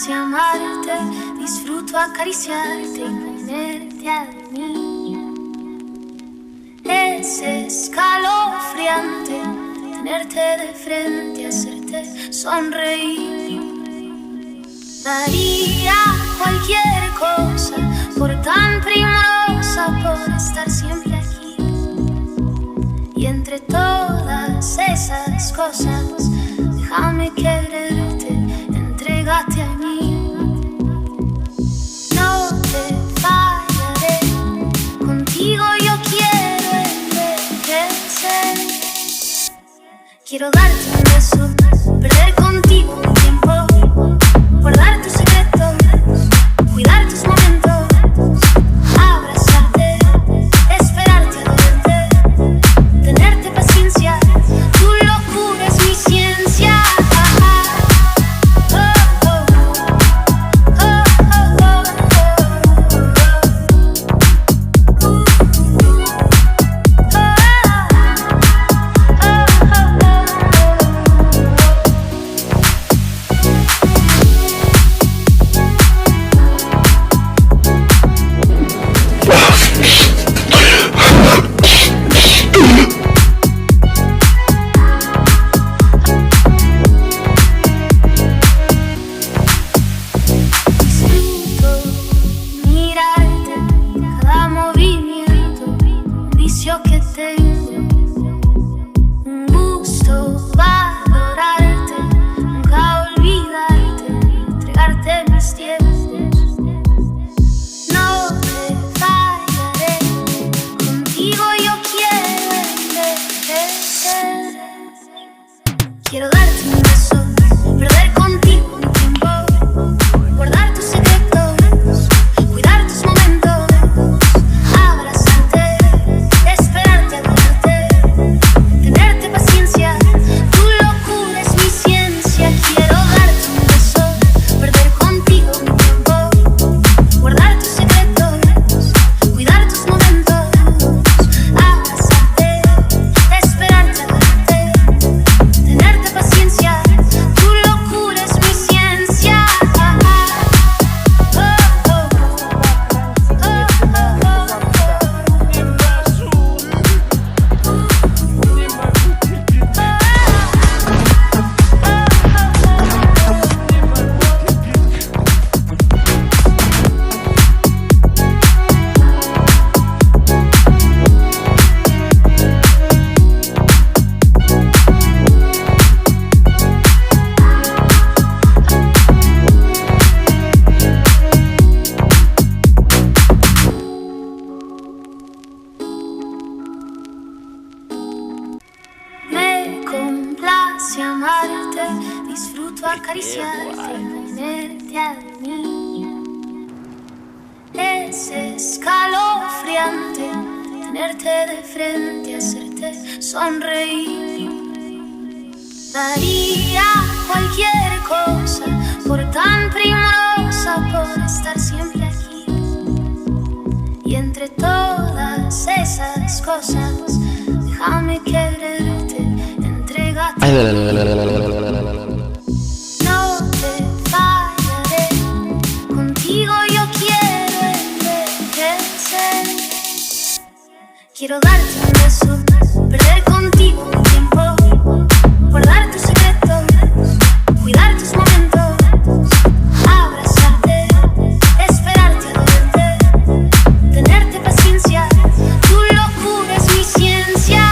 complace amarte, disfruto acariciarte y ponerte a dormir. Es escalofriante tenerte de frente, hacerte sonreír. Daría cualquier cosa por tan primorosa, por estar siempre aquí. Y entre todas esas cosas, déjame quererte, entrégate a mí. No te fallaré, contigo yo quiero envejecer. Quiero darte un beso, perder contigo un tiempo, guardar tus secretos, cuidar tus momentos, abrazarte, esperarte a verte, tenerte paciencia, tu locura es mi ciencia. Quiero darte un beso, perder contigo un tiempo, guardar tus secretos, cuidar tus momentos, abrazarte, esperarte a verte, tenerte paciencia, tu locura es mi ciencia. Quiero darte un beso, perder contigo un tiempo, guardar tus secretos, cuidar tus momentos, abrazarte, esperarte a verte, tenerte paciencia, tu locura es mi ciencia. Me complace amarte, disfruto acariciarte y ponerte a dormir. Es escalofriante tenerte de frente, hacerte sonreír. Daría cualquier cosa por tan primorosa, por estar siempre aquí. Y entre todas esas cosas, déjame quererte, entrégate. No te fallaré, contigo yo quiero envejecer. Quiero darte un beso, perder contigo un tiempo, guardar tus secretos, cuidar tus momentos, abrazarte, esperarte a verte, tenerte paciencia, tu locura es mi ciencia.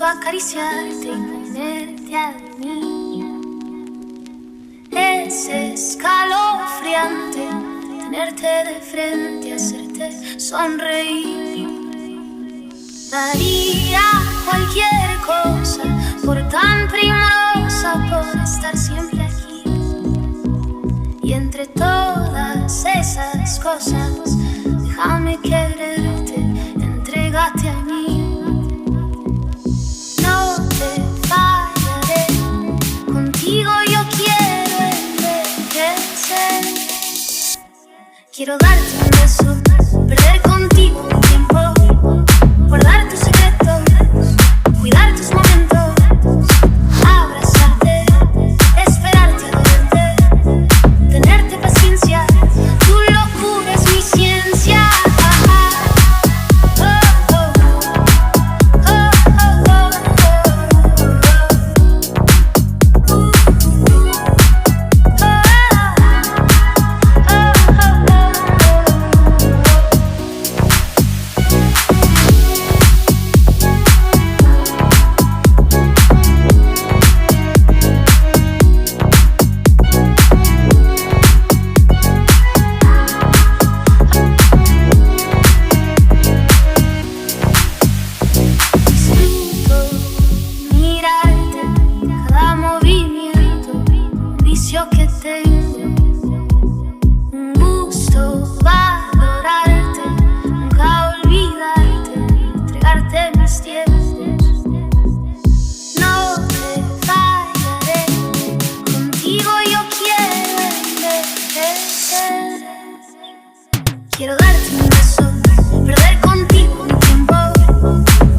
Disfruto acariciarte y ponerte a dormir. Es escalofriante tenerte de frente, hacerte sonreír. Daría cualquier cosa por tan primorosa, por estar siempre aquí. Y entre todas esas cosas, déjame quererte, entrégate a mí. No te fallaré, contigo yo quiero envejecer. Quiero darte un beso, perder contigo un tiempo, guardar tus secretos, cuidar tus momentos, abrazarte, esperarte a verte, tenerte paciencia, tu locura es mi ciencia. Quiero darte un beso, perder contigo un tiempo,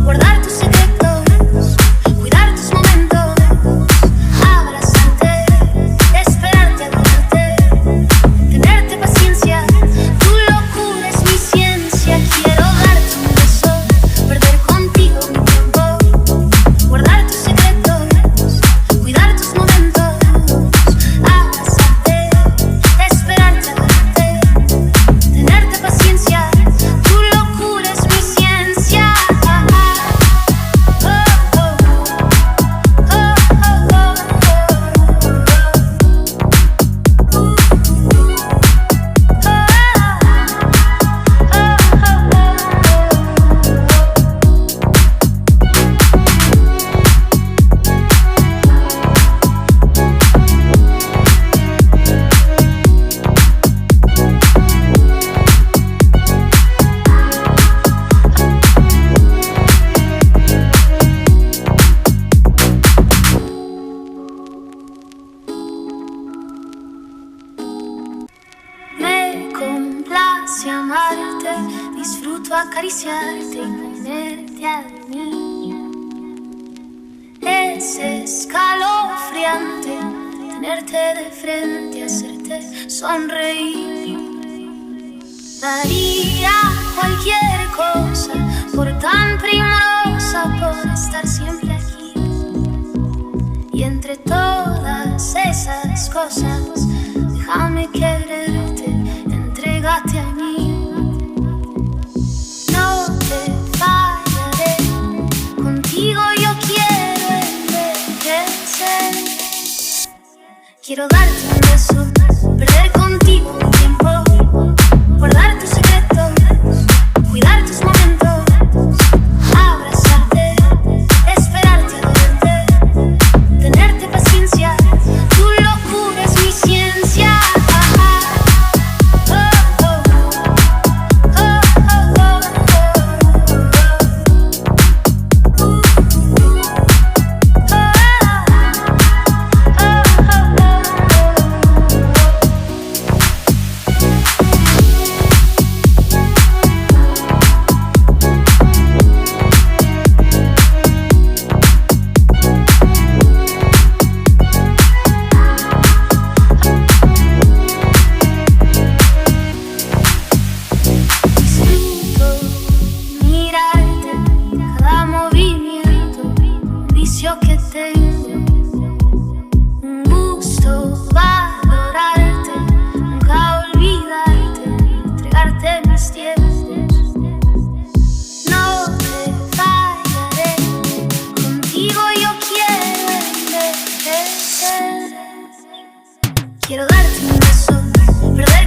guardar tus secretos, cuidar tus momentos, abrazarte, esperarte a verte, tenerte paciencia, tu locura es mi ciencia. Quiero darte un beso, perder contigo un tiempo, guardar tus secretos, cuidar tus momentos, abrazarte, esperarte a verte, tenerte paciencia, tu locura es mi ciencia. Me complace amarte, disfruto acariciarte y ponerte a dormir. Es escalofriante tenerte de frente, hacerte sonreír. Daría cualquier cosa por tan primorosa, por estar siempre aquí. Y entre todas esas cosas, déjame quererte, entrégate a mí. No te fallaré, contigo yo quiero envejecer. Quiero darte un beso, perder contigo un tiempo, guardar tus secretos, cuidar tus momentos, abrazarte, esperarte a verte, tenerte paciencia, tu locura es mi ciencia. darte un beso, perder